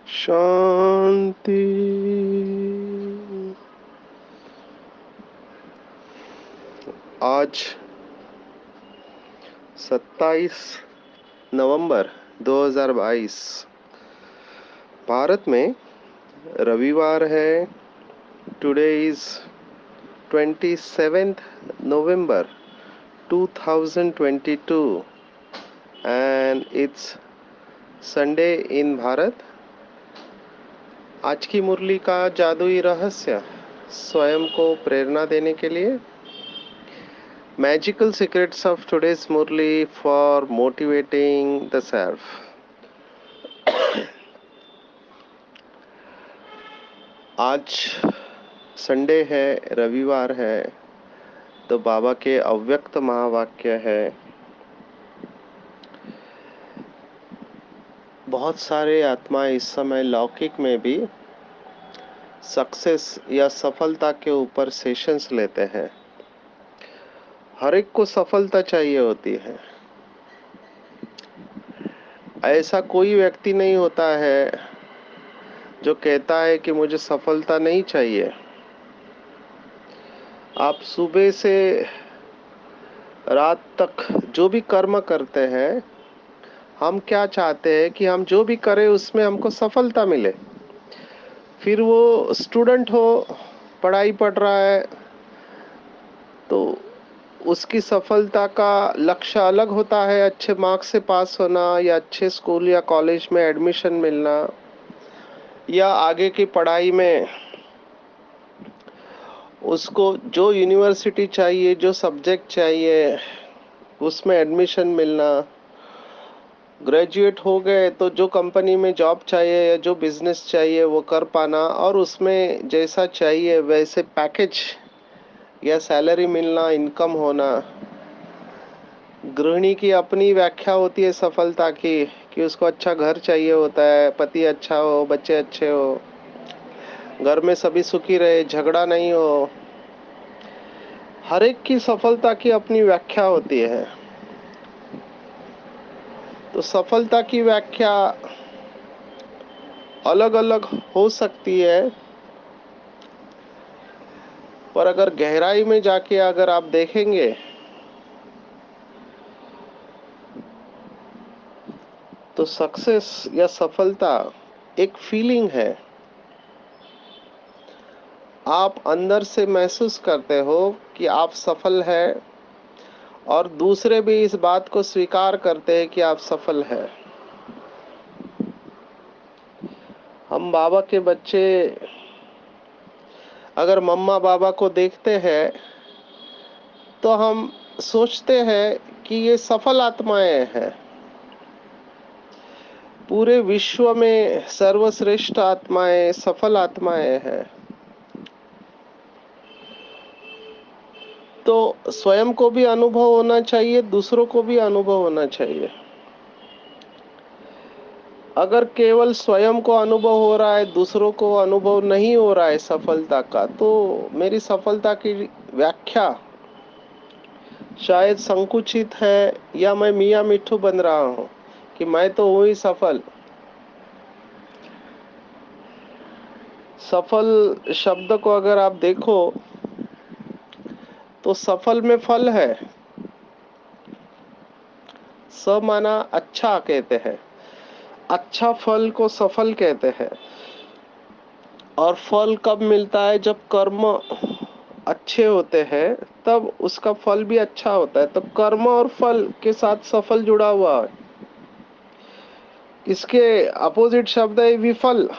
शांति। आज 27 नवंबर 2022 भारत में रविवार है। Today is 27th November 2022 and it's Sunday in Bharat. आज की मुरली का जादुई रहस्य स्वयं को प्रेरणा देने के लिए magical secrets of today's Murli for motivating the self. आज संडे है, रविवार है, तो बाबा के अव्यक्त महावाक्य है। बहुत सारे आत्मा इस समय लौकिक में भी सक्सेस या सफलता के ऊपर सेशंस लेते हैं। हर एक को सफलता चाहिए होती है। ऐसा कोई व्यक्ति नहीं होता है जो कहता है कि मुझे सफलता नहीं चाहिए। आप सुबह से रात तक जो भी कर्म करते हैं, हम क्या चाहते हैं कि हम जो भी करें उसमें हमको सफलता मिले। फिर वो स्टूडेंट हो, पढ़ाई पढ़ रहा है, तो उसकी सफलता का लक्ष्य अलग होता है। अच्छे मार्क्स से पास होना या अच्छे स्कूल या कॉलेज में एडमिशन मिलना या आगे की पढ़ाई में उसको जो यूनिवर्सिटी चाहिए, जो सब्जेक्ट चाहिए, उसमें एडमिशन मिलना। ग्रेजुएट हो गए तो जो कंपनी में जॉब चाहिए या जो बिजनेस चाहिए वो कर पाना और उसमें जैसा चाहिए वैसे पैकेज या सैलरी मिलना, इनकम होना। गृहिणी की अपनी व्याख्या होती है सफलता की कि उसको अच्छा घर चाहिए होता है, पति अच्छा हो, बच्चे अच्छे हो, घर में सभी सुखी रहे, झगड़ा नहीं हो। हर एक की सफलता की अपनी व्याख्या होती है। तो सफलता की व्याख्या अलग अलग हो सकती है, पर अगर गहराई में जाके अगर आप देखेंगे तो सक्सेस या सफलता एक फीलिंग है। आप अंदर से महसूस करते हो कि आप सफल है और दूसरे भी इस बात को स्वीकार करते हैं कि आप सफल है। हम बाबा के बच्चे अगर मम्मा बाबा को देखते हैं तो हम सोचते हैं कि ये सफल आत्माएं हैं। पूरे विश्व में सर्वश्रेष्ठ आत्माएं सफल आत्माएं हैं। तो स्वयं को भी अनुभव होना चाहिए, दूसरों को भी अनुभव होना चाहिए। अगर केवल स्वयं को अनुभव हो रहा है, दूसरों को अनुभव नहीं हो रहा है सफलता का, तो मेरी सफलता की व्याख्या शायद संकुचित है या मैं मियाँ मिट्ठू बन रहा हूँ कि मैं तो हूँ ही सफल। सफल शब्द को अगर आप देखो तो सफल में फल है। स माना अच्छा कहते हैं, अच्छा फल को सफल कहते हैं। और फल कब मिलता है? जब कर्म अच्छे होते हैं तब उसका फल भी अच्छा होता है। तो कर्म और फल के साथ सफल जुड़ा हुआ है। इसके अपोजिट शब्द है विफल।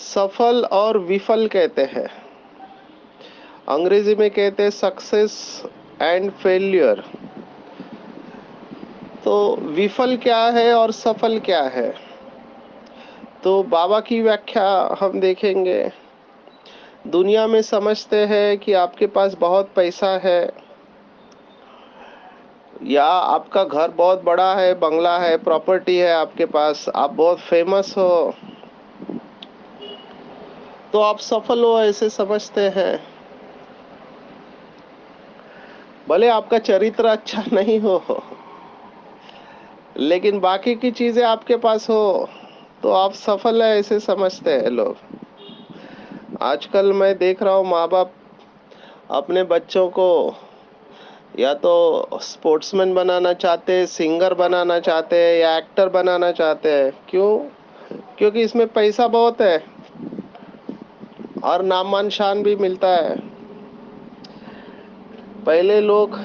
सफल और विफल कहते हैं। अंग्रेजी में कहते हैं सक्सेस एंड फेलियर। तो विफल क्या है और सफल क्या है? तो बाबा की व्याख्या हम देखेंगे। दुनिया में समझते हैं कि आपके पास बहुत पैसा है या आपका घर बहुत बड़ा है, बंगला है, प्रॉपर्टी है आपके पास, आप बहुत फेमस हो तो आप सफल हो, ऐसे समझते हैं। भले आपका चरित्र अच्छा नहीं हो, लेकिन बाकी की चीजें आपके पास हो तो आप सफल है, ऐसे समझते हैं लोग। आजकल मैं देख रहा हूँ माँ बाप अपने बच्चों को या तो स्पोर्ट्समैन बनाना चाहते हैं, सिंगर बनाना चाहते हैं या एक्टर बनाना चाहते हैं। क्यों? क्योंकि इसमें पैसा बहुत है और नाम मान शान भी मिलता है। पहले लोग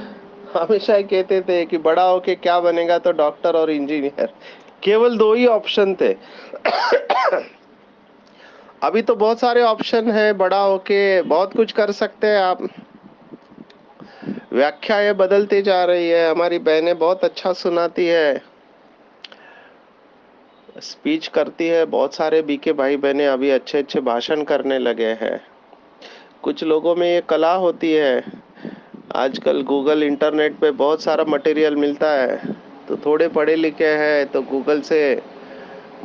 हमेशा ही कहते थे कि बड़ा होके क्या बनेगा, तो डॉक्टर और इंजीनियर, केवल दो ही ऑप्शन थे। अभी तो बहुत सारे ऑप्शन है, बड़ा होके बहुत कुछ कर सकते हैं आप। व्याख्याएं बदलती जा रही है, हमारी बहनें बहुत अच्छा सुनाती है, स्पीच करती है। बहुत सारे बीके भाई बहनें अभी अच्छे अच्छे भाषण करने लगे हैं। कुछ लोगों में ये कला होती है। आजकल गूगल इंटरनेट पे बहुत सारा मटेरियल मिलता है, तो थोड़े पढ़े लिखे हैं तो गूगल से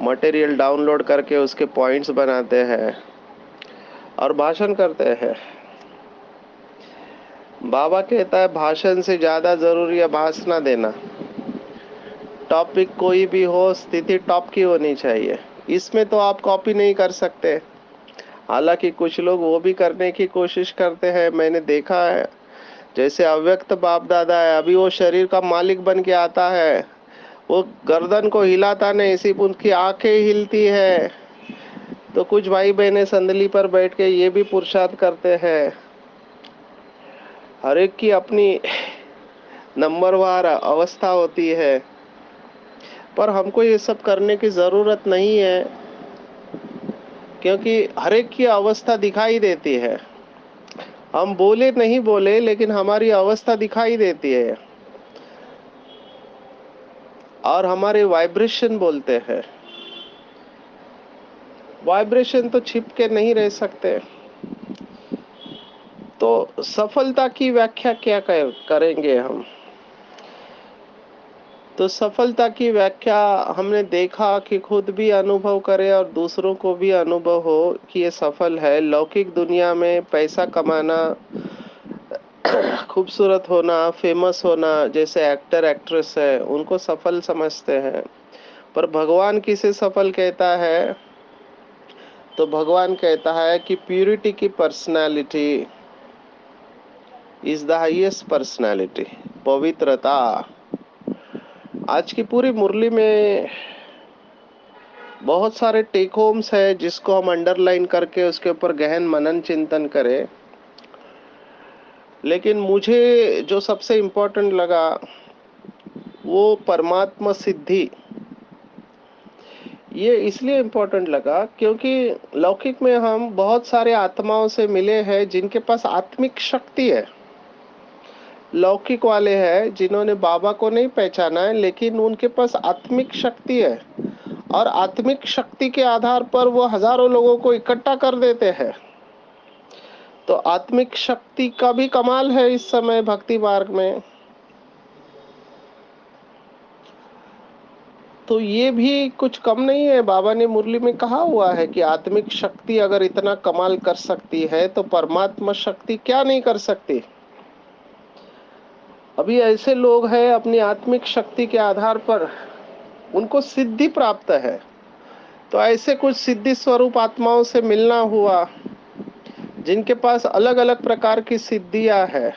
मटेरियल डाउनलोड करके उसके पॉइंट्स बनाते हैं और भाषण करते हैं। बाबा कहता है भाषण से ज्यादा जरूरी है भाषण देना। टॉपिक कोई भी हो, स्थिति टॉप की होनी चाहिए। इसमें तो आप कॉपी नहीं कर सकते। हालांकि कुछ लोग वो भी करने की कोशिश करते हैं, मैंने देखा है। जैसे अव्यक्त बाप दादा है, अभी वो शरीर का मालिक बन के आता है, वो गर्दन को हिलाता नहीं, सिर्फ उनकी आंखें हिलती है। तो कुछ भाई बहनें संदली पर बैठ के ये भी पुरुषार्थ करते हैं। हर एक की अपनी नंबरवार अवस्था होती है, पर हमको ये सब करने की जरूरत नहीं है, क्योंकि हर एक की अवस्था दिखाई देती है। हम बोले नहीं बोले, लेकिन हमारी अवस्था दिखाई देती है और हमारे वाइब्रेशन बोलते हैं। वाइब्रेशन तो छिप के नहीं रह सकते। तो सफलता की व्याख्या क्या करेंगे हम? तो सफलता की व्याख्या हमने देखा कि खुद भी अनुभव करे और दूसरों को भी अनुभव हो कि ये सफल है। लौकिक दुनिया में पैसा कमाना, खूबसूरत होना, फेमस होना, जैसे एक्टर एक्ट्रेस है उनको सफल समझते हैं। पर भगवान किसे सफल कहता है? तो भगवान कहता है कि प्यूरिटी की personality is the highest personality. पवित्रता। आज की पूरी मुरली में बहुत सारे टेक होम्स है जिसको हम अंडरलाइन करके उसके ऊपर गहन मनन चिंतन करें। लेकिन मुझे जो सबसे इम्पोर्टेंट लगा वो परमात्मा सिद्धि। ये इसलिए इम्पोर्टेंट लगा क्योंकि लौकिक में हम बहुत सारे आत्माओं से मिले हैं जिनके पास आत्मिक शक्ति है। लौकिक वाले हैं जिन्होंने बाबा को नहीं पहचाना है, लेकिन उनके पास आत्मिक शक्ति है और आत्मिक शक्ति के आधार पर वो हजारों लोगों को इकट्ठा कर देते हैं। तो आत्मिक शक्ति का भी कमाल है इस समय भक्ति मार्ग में। तो ये भी कुछ कम नहीं है। बाबा ने मुरली में कहा हुआ है कि आत्मिक शक्ति अगर इतना कमाल कर सकती है तो परमात्मा शक्ति क्या नहीं कर सकती। अभी ऐसे लोग हैं अपनी आत्मिक शक्ति के आधार पर उनको सिद्धि प्राप्त है। तो ऐसे कुछ सिद्धि स्वरूप आत्माओं से मिलना हुआ जिनके पास अलग अलग प्रकार की सिद्धियां है।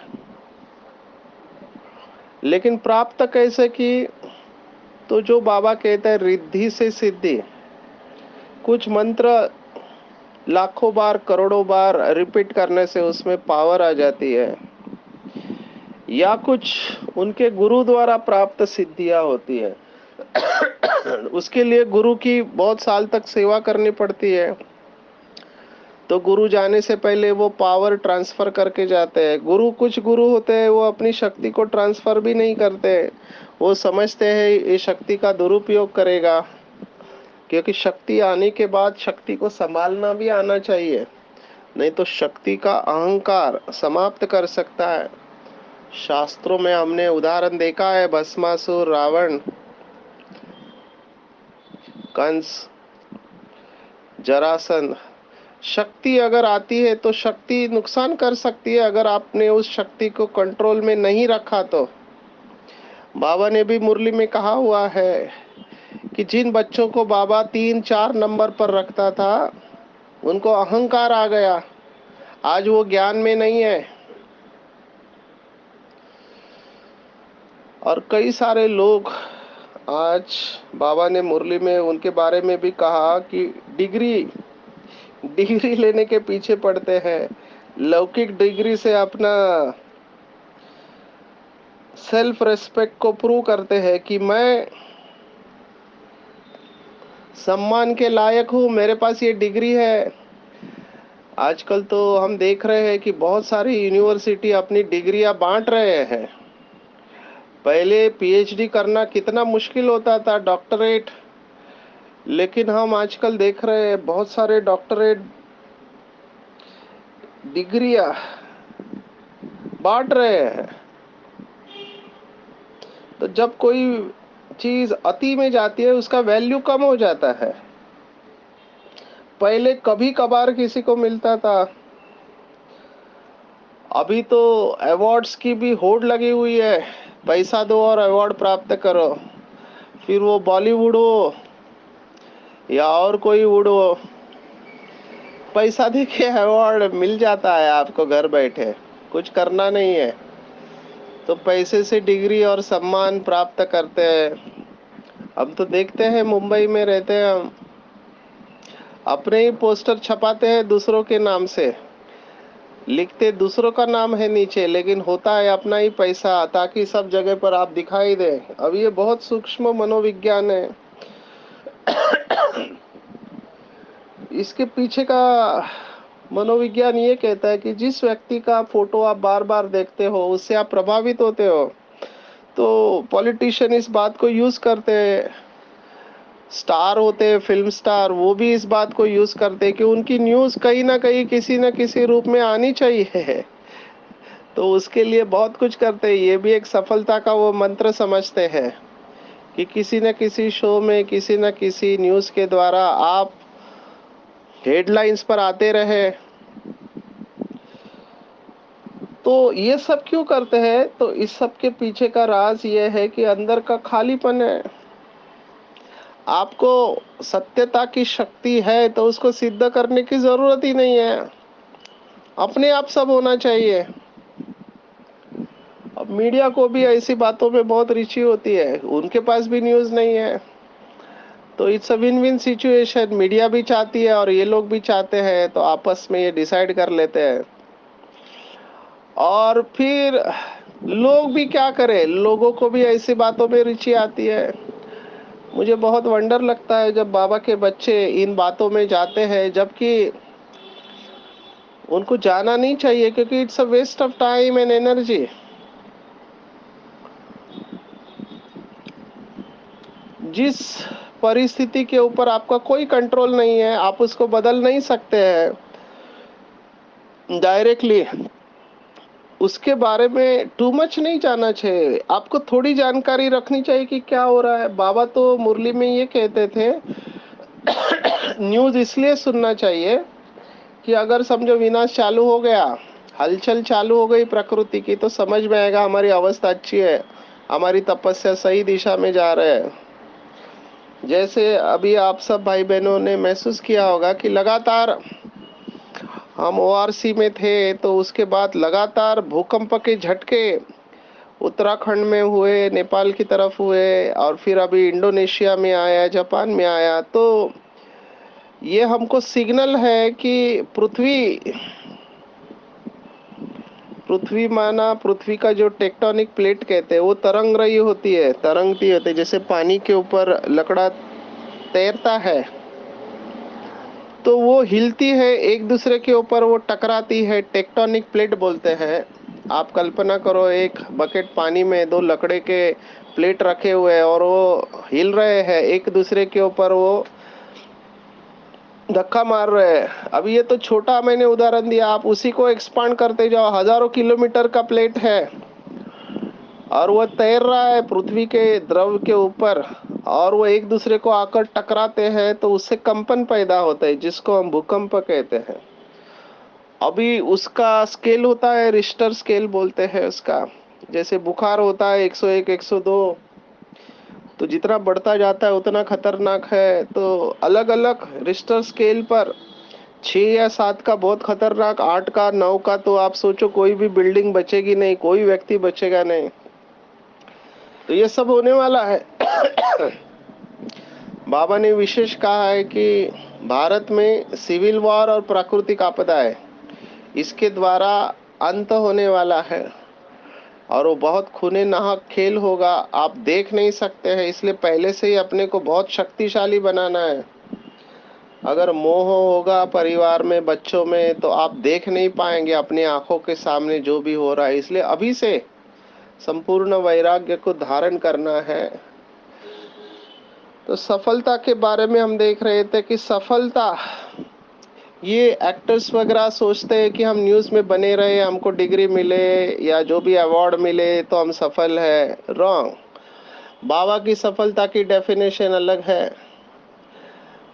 लेकिन प्राप्त कैसे की? तो जो बाबा कहते हैं रिद्धि से सिद्धि। कुछ मंत्र लाखों बार करोड़ों बार रिपीट करने से उसमें पावर आ जाती है, या कुछ उनके गुरु द्वारा प्राप्त सिद्धियां होती है। उसके लिए गुरु की बहुत साल तक सेवा करनी पड़ती है। तो गुरु जाने से पहले वो पावर ट्रांसफर करके जाते हैं। कुछ गुरु होते हैं वो अपनी शक्ति को ट्रांसफर भी नहीं करते। वो समझते हैं ये शक्ति का दुरुपयोग करेगा क्योंकि शक्ति आने के बाद शक्ति को संभालना भी आना चाहिए, नहीं तो शक्ति का अहंकार समाप्त कर सकता है। शास्त्रों में हमने उदाहरण देखा है, भस्मासुर, रावण, कंस, जरासंध। शक्ति अगर आती है तो शक्ति नुकसान कर सकती है अगर आपने उस शक्ति को कंट्रोल में नहीं रखा तो। बाबा ने भी मुरली में कहा हुआ है कि जिन बच्चों को बाबा 3-4 नंबर पर रखता था, उनको अहंकार आ गया, आज वो ज्ञान में नहीं है। और कई सारे लोग आज बाबा ने मुरली में उनके बारे में भी कहा कि डिग्री डिग्री लेने के पीछे पड़ते हैं, लौकिक डिग्री से अपना सेल्फ रेस्पेक्ट को प्रूव करते हैं कि मैं सम्मान के लायक हूँ, मेरे पास ये डिग्री है। आजकल तो हम देख रहे हैं कि बहुत सारी यूनिवर्सिटी अपनी डिग्रियां बांट रहे हैं। पहले पीएचडी करना कितना मुश्किल होता था, डॉक्टरेट, लेकिन हम आजकल देख रहे हैं बहुत सारे डॉक्टरेट डिग्रियां बांट रहे हैं। तो जब कोई चीज अति में जाती है उसका वैल्यू कम हो जाता है। पहले कभी कभार किसी को मिलता था, अभी तो अवार्ड्स की भी होड़ लगी हुई है, पैसा दो और अवार्ड प्राप्त करो। फिर वो बॉलीवुड हो या और वुड हो, पैसा दे के अवार्ड मिल जाता है आपको घर बैठे, कुछ करना नहीं है तो पैसे से डिग्री और सम्मान प्राप्त करते हैं। हम तो देखते हैं, मुंबई में रहते हैं हम, अपने ही पोस्टर छपाते हैं दूसरों के नाम से, लिखते दूसरों का नाम है नीचे, लेकिन होता है अपना ही पैसा, ताकि सब जगह पर आप दिखाई दे। अब ये बहुत सूक्ष्म मनोविज्ञान है। इसके पीछे का मनोविज्ञान ये कहता है कि जिस व्यक्ति का फोटो आप बार बार देखते हो, उससे आप प्रभावित होते हो। तो पॉलिटिशियन इस बात को यूज करते हैं, स्टार होते हैं, फिल्म स्टार, वो भी इस बात को यूज करते हैं कि उनकी न्यूज कहीं ना कहीं किसी न किसी रूप में आनी चाहिए। तो उसके लिए बहुत कुछ करते हैं। ये भी एक सफलता का वो मंत्र समझते हैं कि किसी न किसी शो में, किसी न किसी न्यूज के द्वारा आप हेडलाइंस पर आते रहे। तो ये सब क्यों करते हैं? तो इस सब के पीछे का राज ये है कि अंदर का खालीपन है। आपको सत्यता की शक्ति है तो उसको सिद्ध करने की जरूरत ही नहीं है, अपने आप सब होना चाहिए। अब मीडिया को भी ऐसी बातों में बहुत रुचि होती है, उनके पास भी न्यूज नहीं है, तो it's a win win situation. Media भी चाहती है और ये लोग भी चाहते हैं, तो आपस में ये डिसाइड कर लेते हैं। और फिर लोग भी क्या करें, लोगों को भी ऐसी बातों में रुचि आती है। मुझे बहुत वंडर लगता है जब बाबा के बच्चे इन बातों में जाते हैं, जबकि उनको जाना नहीं चाहिए, क्योंकि it's a waste of time and energy. जिस परिस्थिति के ऊपर आपका कोई कंट्रोल नहीं है, आप उसको बदल नहीं सकते हैं डायरेक्टली, उसके बारे में टू मच नहीं जानना चाहिए। आपको थोड़ी जानकारी रखनी चाहिए कि क्या हो रहा है। बाबा तो मुरली में ये कहते थे, न्यूज इसलिए सुनना चाहिए कि अगर समझो विनाश चालू हो गया, हलचल चालू हो गई प्रकृति की, तो समझ में आएगा हमारी अवस्था अच्छी है, हमारी तपस्या सही दिशा में जा रहे हैं। जैसे अभी आप सब भाई बहनों ने महसूस किया होगा कि लगातार हम ओआरसी में थे, तो उसके बाद लगातार भूकंप के झटके उत्तराखंड में हुए, नेपाल की तरफ हुए, और फिर अभी इंडोनेशिया में आया, जापान में आया। तो ये हमको सिग्नल है कि पृथ्वी पृथ्वी माना पृथ्वी का जो टेक्टोनिक प्लेट कहते हैं, वो तरंग रही होती है, तरंगती होती है, जैसे पानी के ऊपर लकड़ा तैरता है, तो वो हिलती है एक दूसरे के ऊपर, वो टकराती है, टेक्टोनिक प्लेट बोलते हैं। आप कल्पना करो, एक बकेट पानी में दो लकड़े के प्लेट रखे हुए हैं और वो हिल रहे हैं एक दूसरे के ऊपर, वो धक्का मार रहे हैं। अब ये तो छोटा मैंने उदाहरण दिया, आप उसी को एक्सपांड करते जाओ। हजारों किलोमीटर का प्लेट है और वह तैर रहा है पृथ्वी के द्रव के ऊपर, और वो एक दूसरे को आकर टकराते हैं तो उससे कंपन पैदा होता है, जिसको हम भूकंप कहते हैं। अभी उसका स्केल होता है, रिश्टर स्केल बोलते हैं उसका। जैसे बुखार होता है 101 102, तो जितना बढ़ता जाता है उतना खतरनाक है। तो अलग अलग रिश्टर स्केल पर 6 या 7 का बहुत खतरनाक, 8 का 9 का तो आप सोचो कोई भी बिल्डिंग बचेगी नहीं, कोई व्यक्ति बचेगा नहीं। तो ये सब होने वाला है। बाबा ने विशेष कहा है कि भारत में सिविल वॉर और प्राकृतिक आपदा है, इसके द्वारा अंत होने वाला है, और वो बहुत खूने नाहक खेल होगा। आप देख नहीं सकते हैं, इसलिए पहले से ही अपने को बहुत शक्तिशाली बनाना है। अगर मोह होगा परिवार में, बच्चों में, तो आप देख नहीं पाएंगे अपनी आंखों के सामने जो भी हो रहा है। इसलिए अभी से संपूर्ण वैराग्य को धारण करना है। तो सफलता के बारे में हम देख रहे थे कि सफलता, ये एक्टर्स वगैरह सोचते हैं कि हम न्यूज़ में बने रहे, हमको डिग्री मिले या जो भी अवार्ड मिले तो हम सफल है। रॉन्ग। बाबा की सफलता की डेफिनेशन अलग है।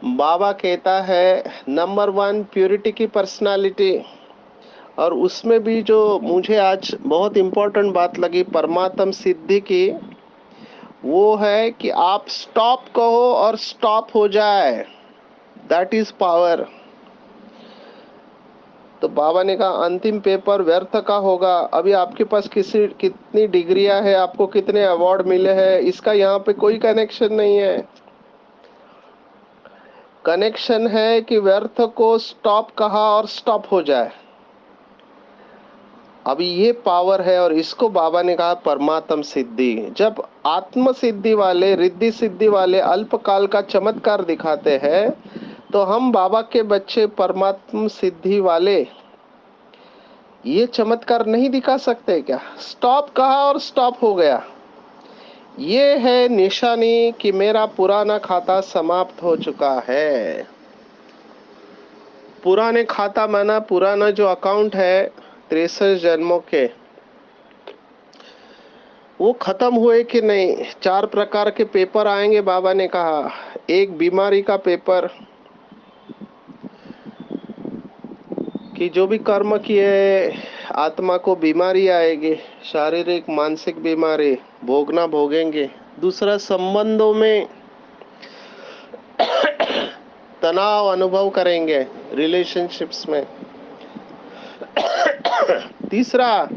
बाबा कहता है नंबर 1 प्योरिटी की पर्सनालिटी। और उसमें भी जो मुझे आज बहुत इम्पोर्टेंट बात लगी परमात्म सिद्धि की, वो है कि आप स्टॉप कहो और स्टॉप हो जाए। That is power. तो बाबा ने कहा अंतिम पेपर व्यर्थ का होगा। अभी आपके पास कितनी डिग्रियां है, आपको कितने अवार्ड मिले हैं, इसका यहाँ पे कोई कनेक्शन नहीं है। कनेक्शन है कि व्यर्थ को स्टॉप कहा और स्टॉप हो जाए। अभी ये पावर है, और इसको बाबा ने कहा परमात्म सिद्धि। जब आत्म सिद्धि वाले, रिद्धि सिद्धि वाले अल्पकाल का चमत्कार दिखाते हैं, तो हम बाबा के बच्चे परमात्म सिद्धि वाले ये चमत्कार नहीं दिखा सकते क्या? स्टॉप कहा और स्टॉप हो गया। ये है निशानी कि मेरा पुराना खाता समाप्त हो चुका है। पुराने खाता माना पुराना जो अकाउंट है 63 जन्मों के, वो खत्म हुए कि नहीं। 4 प्रकार के पेपर आएंगे बाबा ने कहा। एक बीमारी का पेपर, कि जो भी कर्म किए आत्मा को बीमारी आएगी, शारीरिक मानसिक बीमारी भोगना भोगेंगे। दूसरा, संबंधों में तनाव अनुभव करेंगे, रिलेशनशिप्स में। तीसरा,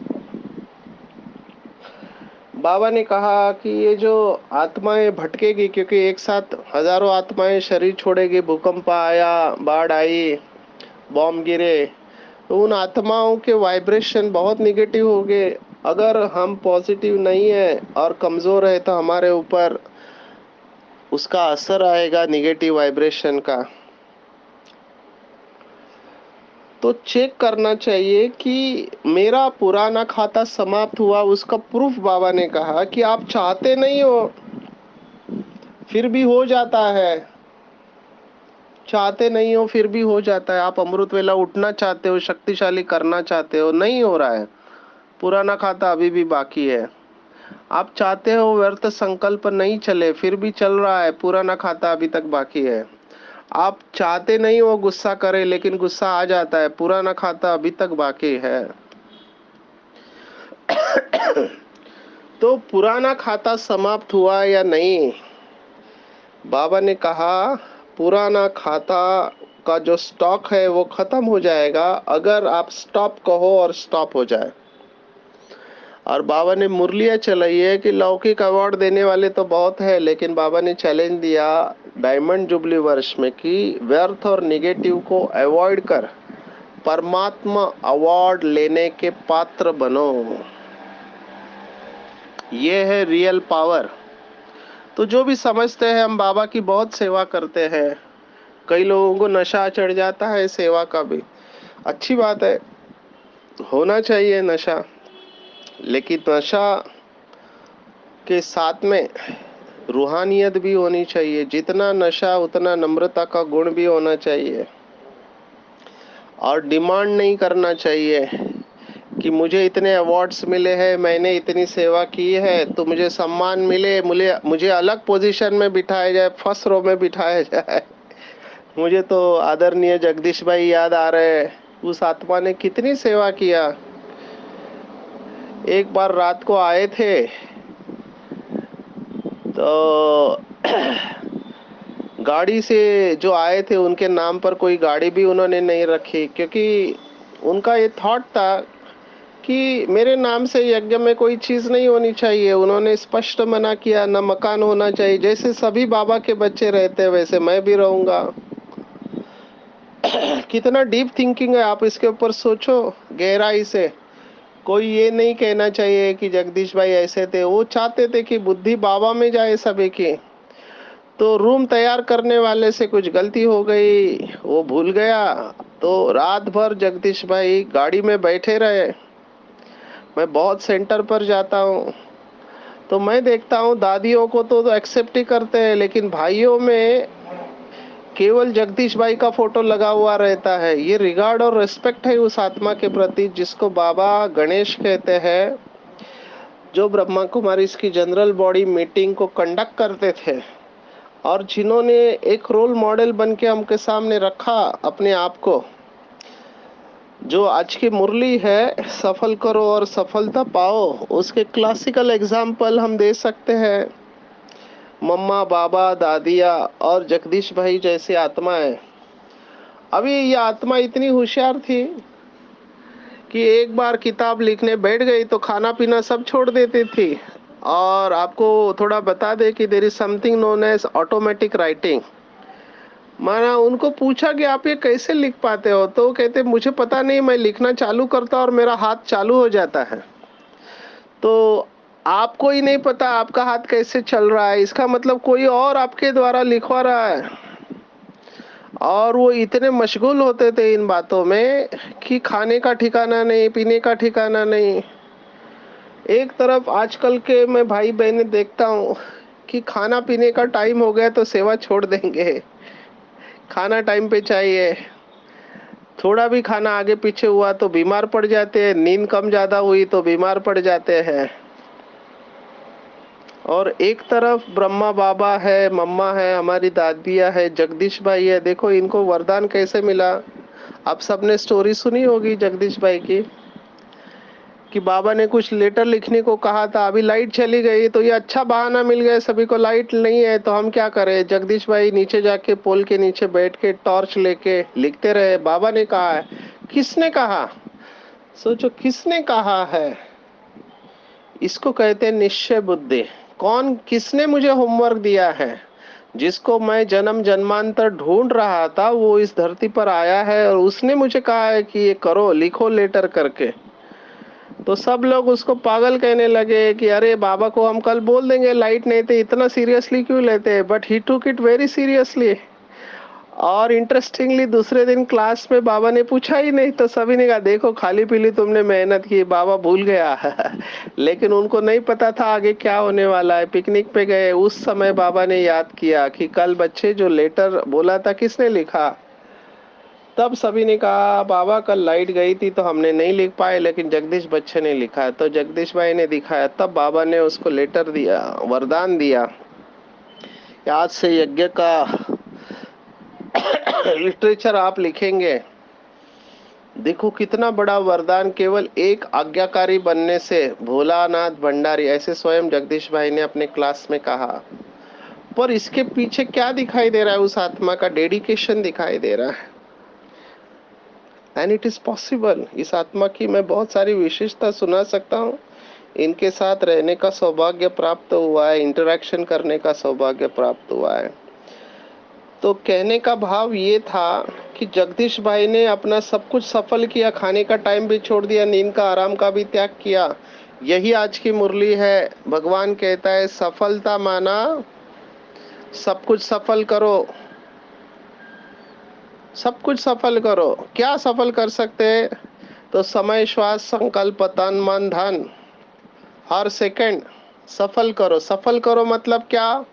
बाबा ने कहा कि ये जो आत्माएं भटकेगी, क्योंकि एक साथ हजारों आत्माएं शरीर छोड़ेगी, भूकंप आया, बाढ़ आई, बॉम्ब गिरे, तो उन आत्माओं के वाइब्रेशन बहुत निगेटिव हो गए। अगर हम पॉजिटिव नहीं है और कमजोर है तो हमारे ऊपर उसका असर आएगा निगेटिव वाइब्रेशन का। तो चेक करना चाहिए कि मेरा पुराना खाता समाप्त हुआ। उसका प्रूफ बाबा ने कहा कि आप चाहते नहीं हो फिर भी हो जाता है। चाहते नहीं हो फिर भी हो जाता है। आप अमृत वेला उठना चाहते हो, शक्तिशाली करना चाहते हो, नहीं हो रहा है, पुराना खाता अभी भी बाकी है। आप चाहते हो व्यर्थ संकल्प नहीं चले, फिर भी चल रहा है, पुराना खाता अभी तक बाकी है। आप चाहते नहीं हो गुस्सा करे, लेकिन गुस्सा आ जाता है, पुराना खाता अभी तक बाकी है। तो पुराना खाता समाप्त हुआ या नहीं? बाबा ने कहा पुराना खाता का जो स्टॉक है वो खत्म हो जाएगा अगर आप स्टॉप कहो और स्टॉप हो जाए। और बाबा ने मुरलियाँ चलाई है कि लौकिक अवार्ड देने वाले तो बहुत है, लेकिन बाबा ने चैलेंज दिया डायमंड जुबली वर्ष में कि व्यर्थ और निगेटिव को अवॉइड कर परमात्मा अवार्ड लेने के पात्र बनो। ये है रियल पावर। तो जो भी समझते हैं हम बाबा की बहुत सेवा करते हैं, कई लोगों को नशा चढ़ जाता है सेवा का भी, अच्छी बात है, होना चाहिए नशा, लेकिन नशा के साथ में रूहानियत भी होनी चाहिए, जितना नशा उतना नम्रता का गुण भी होना चाहिए। और डिमांड नहीं करना चाहिए कि मुझे इतने अवार्ड्स मिले हैं, मैंने इतनी सेवा की है तो मुझे सम्मान मिले, मुझे अलग पोजीशन में बिठाया जाए, फर्स्ट रो में बिठाया जाए। मुझे तो आदरणीय जगदीश भाई याद आ रहे हैं। उस आत्मा ने कितनी सेवा किया। एक बार रात को आए थे तो गाड़ी से जो आए थे उनके नाम पर कोई गाड़ी भी उन्होंने नहीं रखी, क्योंकि उनका ये थॉट था कि मेरे नाम से यज्ञ में कोई चीज नहीं होनी चाहिए। उन्होंने स्पष्ट मना किया, न मकान होना चाहिए। जैसे सभी बाबा के बच्चे रहते हैं वैसे मैं भी रहूंगा। कितना डीप थिंकिंग है, आप इसके ऊपर सोचो गहराई से। कोई ये नहीं कहना चाहिए कि जगदीश भाई ऐसे थे, वो चाहते थे कि बुद्धि बाबा में जाए सभी की। तो रूम तैयार करने वाले से कुछ गलती हो गई, वो भूल गया। तो रात भर जगदीश भाई गाड़ी में बैठे रहे। मैं बहुत सेंटर पर जाता हूँ तो मैं देखता हूँ दादियों को तो एक्सेप्ट ही करते हैं, लेकिन भाइयों में केवल जगदीश भाई का फोटो लगा हुआ रहता है। ये रिगार्ड और रिस्पेक्ट है उस आत्मा के प्रति जिसको बाबा गणेश कहते हैं, जो ब्रह्मा कुमारी की जनरल बॉडी मीटिंग को कंडक्ट करते थे और जिन्होंने एक रोल मॉडल बन के हमके सामने रखा अपने आप को। जो आज की मुरली है, सफल करो और सफलता पाओ, उसके क्लासिकल एग्जाम्पल हम दे सकते हैं। मम्मा, बाबा, दादिया और जगदीश भाई जैसी आत्माएं। अभी ये आत्मा इतनी होशियार थी कि एक बार किताब लिखने बैठ गई तो खाना पीना सब छोड़ देती थी। और आपको थोड़ा बता दे कि there is something known as automatic writing. माना उनको पूछा कि आप ये कैसे लिख पाते हो, तो कहते मुझे पता नहीं, मैं लिखना चालू करता और मेरा हाथ चालू हो जाता है। तो आपको ही नहीं पता आपका हाथ कैसे चल रहा है, इसका मतलब कोई और आपके द्वारा लिखवा रहा है। और वो इतने मशगूल होते थे इन बातों में कि खाने का ठिकाना नहीं, पीने का ठिकाना नहीं। एक तरफ आजकल के मैं भाई बहने देखता हूँ कि खाना पीने का टाइम हो गया तो सेवा छोड़ देंगे। खाना टाइम पे चाहिए। थोड़ा भी खाना आगे पीछे हुआ तो बीमार पड़ जाते हैं, नींद कम ज्यादा हुई तो बीमार पड़ जाते हैं। और एक तरफ ब्रह्मा बाबा है, मम्मा है, हमारी दादिया है, जगदीश भाई है। देखो इनको वरदान कैसे मिला। आप सबने स्टोरी सुनी होगी जगदीश भाई की, कि बाबा ने कुछ लेटर लिखने को कहा था, अभी लाइट चली गई तो ये अच्छा बहाना मिल गया सभी को, लाइट नहीं है तो हम क्या करें। जगदीश भाई नीचे जाके पोल के नीचे बैठ के टॉर्च लेके लिखते रहे। बाबा ने कहा है, किसने कहा? सोचो किसने कहा है। इसको कहते हैं निश्चय बुद्धि। कौन, किसने मुझे होमवर्क दिया है? जिसको मैं जन्म जन्मांतर ढूंढ रहा था वो इस धरती पर आया है और उसने मुझे कहा है कि ये करो, लिखो लेटर करके। तो सब लोग उसको पागल कहने लगे कि अरे बाबा को हम कल बोल देंगे लाइट नहीं थे, इतना सीरियसली क्यों लेते हैं। But he took it very seriously. और इंटरेस्टिंगली दूसरे दिन क्लास में बाबा ने पूछा ही नहीं तो सभी ने कहा देखो खाली पीली तुमने मेहनत की, बाबा भूल गया। लेकिन उनको नहीं पता था आगे क्या होने वाला है। पिकनिक पे गए उस समय बाबा ने याद किया कि कल बच्चे जो लेटर बोला था किसने लिखा। तब सभी ने कहा बाबा कल लाइट गई थी तो हमने नहीं लिख पाए, लेकिन जगदीश बच्चे ने लिखा है। तो जगदीश भाई ने दिखाया, तब बाबा ने उसको लेटर दिया, वरदान दिया कि आज से यज्ञ का लिटरेचर आप लिखेंगे। देखो कितना बड़ा वरदान, केवल एक आज्ञाकारी बनने से। भोलानाथ भंडारी, ऐसे स्वयं जगदीश भाई ने अपने क्लास में कहा। पर इसके पीछे क्या दिखाई दे रहा है? उस आत्मा का डेडिकेशन दिखाई दे रहा है। And it is possible. इस आत्मा की मैं बहुत सारी विशेषता सुना सकता हूँ। इनके साथ रहने का सौभाग्य प्राप्त हुआ है, इंटरेक्शन करने का सौभाग्य प्राप्त हुआ है। तो कहने का भाव ये था कि जगदीश भाई ने अपना सब कुछ सफल किया, खाने का टाइम भी छोड़ दिया, नींद का आराम का भी त्याग किया। यही आज की मुरली है। भगवान कहता है सफलता माना सब कुछ सफल करो, सब कुछ सफल करो। क्या सफल कर सकते हैं? तो समय, श्वास, संकल्प, तन, मन, धन, हर सेकंड सफल करो। सफल करो मतलब क्या?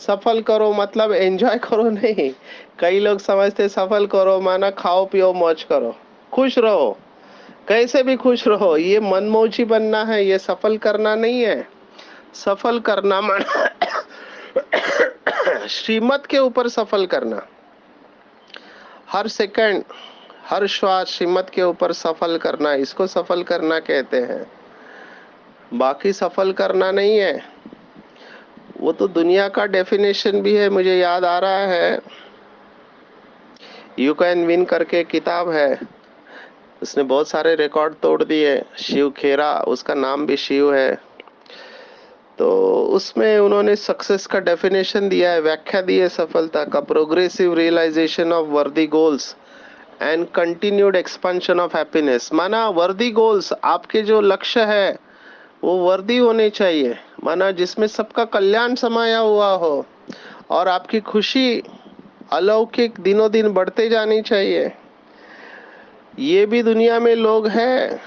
सफल करो मतलब एंजॉय करो नहीं। कई लोग समझते सफल करो माना खाओ पियो मौज करो, खुश रहो, कैसे भी खुश रहो। ये मनमौजी बनना है, ये सफल करना नहीं है। सफल करना माना श्रीमत के ऊपर सफल करना। हर सेकंड, हर श्वास श्रीमत के ऊपर सफल करना, इसको सफल करना कहते हैं। बाकी सफल करना नहीं है। वो तो दुनिया का डेफिनेशन भी है। मुझे याद आ रहा है, यू कैन विन करके किताब है, उसने बहुत सारे रिकॉर्ड तोड़ दिए। शिव खेरा, उसका नाम भी शिव है। तो उसमें उन्होंने सक्सेस का डेफिनेशन दिया है, व्याख्या दी है सफलता का। प्रोग्रेसिव रियलाइजेशन ऑफ वर्दी goals and continued expansion of happiness. माना वर्दी गोल्स, आपके जो लक्ष्य है वो वर्दी होने चाहिए, माना जिसमें सबका कल्याण समाया हुआ हो, और आपकी खुशी अलौकिक दिनों दिन बढ़ते जानी चाहिए। ये भी दुनिया में लोग हैं,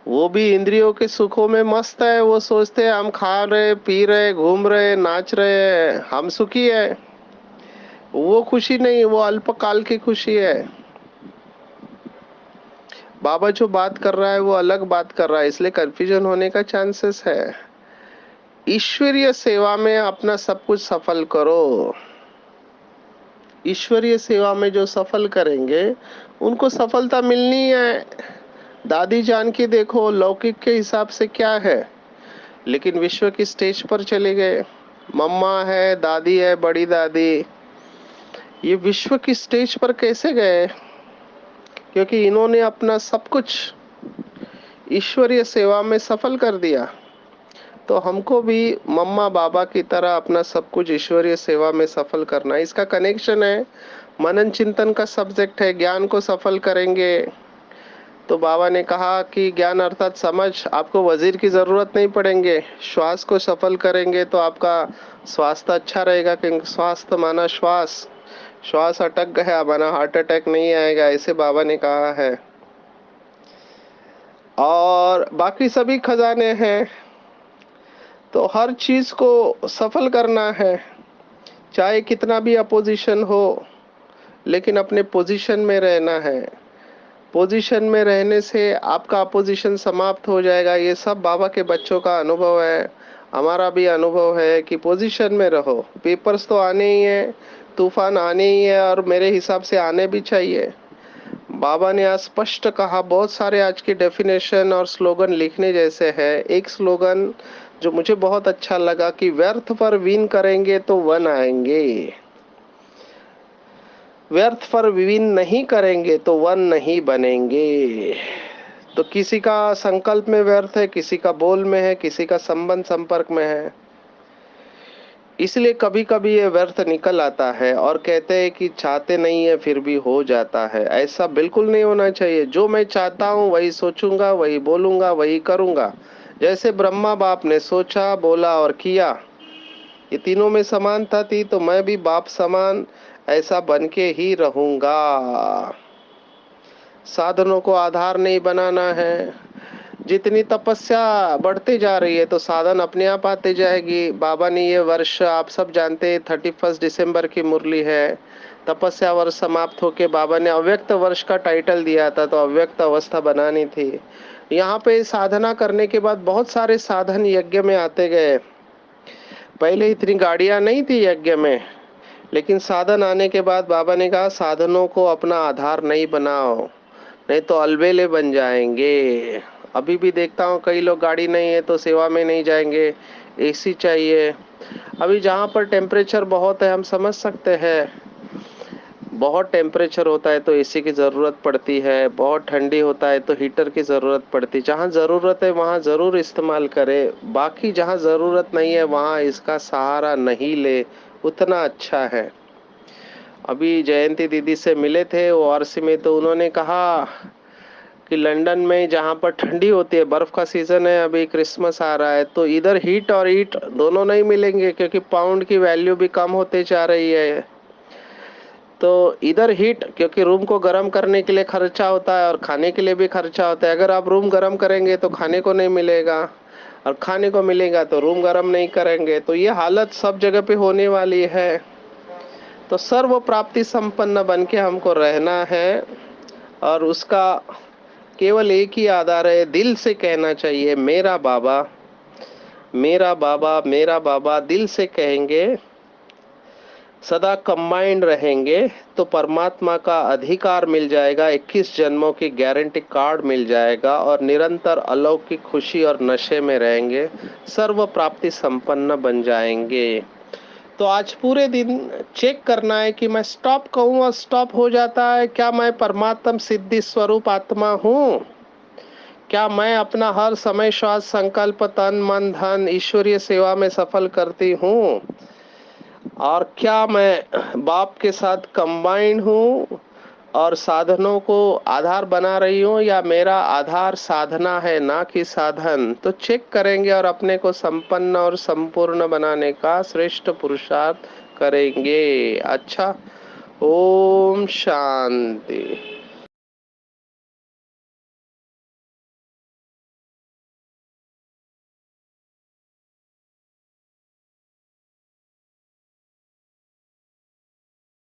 वो भी इंद्रियों के सुखों में मस्त है। वो सोचते हैं हम खा रहे, पी रहे, घूम रहे, नाच रहे, हम सुखी है। वो खुशी नहीं, वो अल्पकाल की खुशी है। बाबा जो बात कर रहा है वो अलग बात कर रहा है, इसलिए कंफ्यूजन होने का चांसेस है। ईश्वरीय सेवा में अपना सब कुछ सफल करो। ईश्वरीय सेवा में जो सफल करेंगे उनको सफलता मिलनी है। दादी जान की देखो, लौकिक के हिसाब से क्या है, लेकिन विश्व की स्टेज पर चले गए। मम्मा है, दादी है, बड़ी दादी, ये विश्व की स्टेज पर कैसे गए? क्योंकि इन्होंने अपना सब कुछ ईश्वरीय सेवा में सफल कर दिया। तो हमको भी मम्मा बाबा की तरह अपना सब कुछ ईश्वरीय सेवा में सफल करना है। इसका कनेक्शन है, मनन चिंतन का सब्जेक्ट है। ज्ञान को सफल करेंगे तो बाबा ने कहा कि ज्ञान अर्थात समझ, आपको वजीर की जरूरत नहीं पड़ेंगे। श्वास को सफल करेंगे तो आपका स्वास्थ्य अच्छा रहेगा, क्योंकि स्वास्थ्य माना श्वास, श्वास अटक गया माना हार्ट अटैक नहीं आएगा, ऐसे बाबा ने कहा है। और बाकी सभी खजाने हैं। तो हर चीज को सफल करना है, चाहे कितना भी अपोजिशन हो, लेकिन अपने पोजीशन में रहना है। पोजीशन में रहने से आपका अपोजिशन समाप्त हो जाएगा। ये सब बाबा के बच्चों का अनुभव है, हमारा भी अनुभव है कि पोजीशन में रहो। पेपर्स तो आने ही है, तूफान आने ही है, और मेरे हिसाब से आने भी चाहिए। बाबा ने आज स्पष्ट कहा, बहुत सारे आज के डेफिनेशन और स्लोगन लिखने जैसे है। एक स्लोगन जो मुझे बहुत अच्छा लगा कि व्यर्थ पर विन करेंगे तो वन आएंगे, व्यर्थ पर विन नहीं करेंगे तो वन नहीं बनेंगे। तो किसी का संकल्प में व्यर्थ है, किसी का बोल में है, किसी का संबंध संपर्क में है, इसलिए कभी कभी ये व्यर्थ निकल आता है। और कहते हैं कि चाहते नहीं है फिर भी हो जाता है। ऐसा बिल्कुल नहीं होना चाहिए। जो मैं चाहता हूँ वही सोचूंगा, वही बोलूंगा, वही करूंगा। जैसे ब्रह्मा बाप ने सोचा, बोला और किया, ये तीनों में समानता थी, तो मैं भी बाप समान ऐसा बन के ही रहूंगा। साधनों को आधार नहीं बनाना है। जितनी तपस्या बढ़ती जा रही है तो साधन अपने आप आते जाएगी। बाबा ने ये वर्ष, आप सब जानते हैं, 31 दिसंबर की मुरली है। तपस्या वर्ष समाप्त होके बाबा ने अव्यक्त वर्ष का टाइटल दिया था, तो अव्यक्त अवस्था बनानी थी। यहाँ पे साधना करने के बाद बहुत सारे साधन यज्ञ में आते गए। पहले इतनी गाड़ियां नहीं थी यज्ञ में, लेकिन साधन आने के बाद बाबा ने कहा साधनों को अपना आधार नहीं बनाओ, नहीं तो अलबेले बन जाएंगे। अभी भी देखता हूँ कई लोग गाड़ी नहीं है तो सेवा में नहीं जाएंगे, एसी चाहिए। अभी जहाँ पर टेम्परेचर बहुत है, हम समझ सकते हैं, बहुत टेम्परेचर होता है तो एसी की ज़रूरत पड़ती है, बहुत ठंडी होता है तो हीटर की ज़रूरत पड़ती है। जहाँ ज़रूरत है वहाँ ज़रूर इस्तेमाल करें, बाकी जहाँ ज़रूरत नहीं है वहाँ इसका सहारा नहीं ले, उतना अच्छा है। अभी जयंती दीदी से मिले थे ओआरसी में, तो उन्होंने कहा कि लंदन में जहाँ पर ठंडी होती है, बर्फ का सीजन है, अभी क्रिसमस आ रहा है, तो इधर हीट और हीट दोनों नहीं मिलेंगे, क्योंकि पाउंड की वैल्यू भी कम होते जा रही है। तो इधर हीट, क्योंकि रूम को गर्म करने के लिए खर्चा होता है और खाने के लिए भी खर्चा होता है। अगर आप रूम गर्म करेंगे तो खाने को नहीं मिलेगा। और खाने को मिलेगा तो रूम गर्म नहीं करेंगे, तो ये हालत सब जगह पे होने वाली है। तो सर्व प्राप्ति संपन्न बन के हमको रहना है, और उसका केवल एक ही आधार है, दिल से कहना चाहिए मेरा बाबा, मेरा बाबा, मेरा बाबा। दिल से कहेंगे, सदा कंबाइंड रहेंगे, तो परमात्मा का अधिकार मिल जाएगा, 21 जन्मों की गारंटी कार्ड मिल जाएगा, और निरंतर अलौकिक खुशी और नशे में रहेंगे, सर्व प्राप्ति संपन्न बन जाएंगे। तो आज पूरे दिन चेक करना है कि मैं स्टॉप कहूँ और स्टॉप हो जाता है, क्या मैं परमात्म सिद्धि स्वरूप आत्मा हूँ? क्या मैं अपना हर समय श्वास संकल्प तन मन धन ईश्वरीय सेवा में सफल करती हूँ? और क्या मैं बाप के साथ कंबाइंड हूँ और साधनों को आधार बना रही हूँ, या मेरा आधार साधना है ना कि साधन? तो चेक करेंगे और अपने को संपन्न और संपूर्ण बनाने का श्रेष्ठ पुरुषार्थ करेंगे। अच्छा, ओम शांति।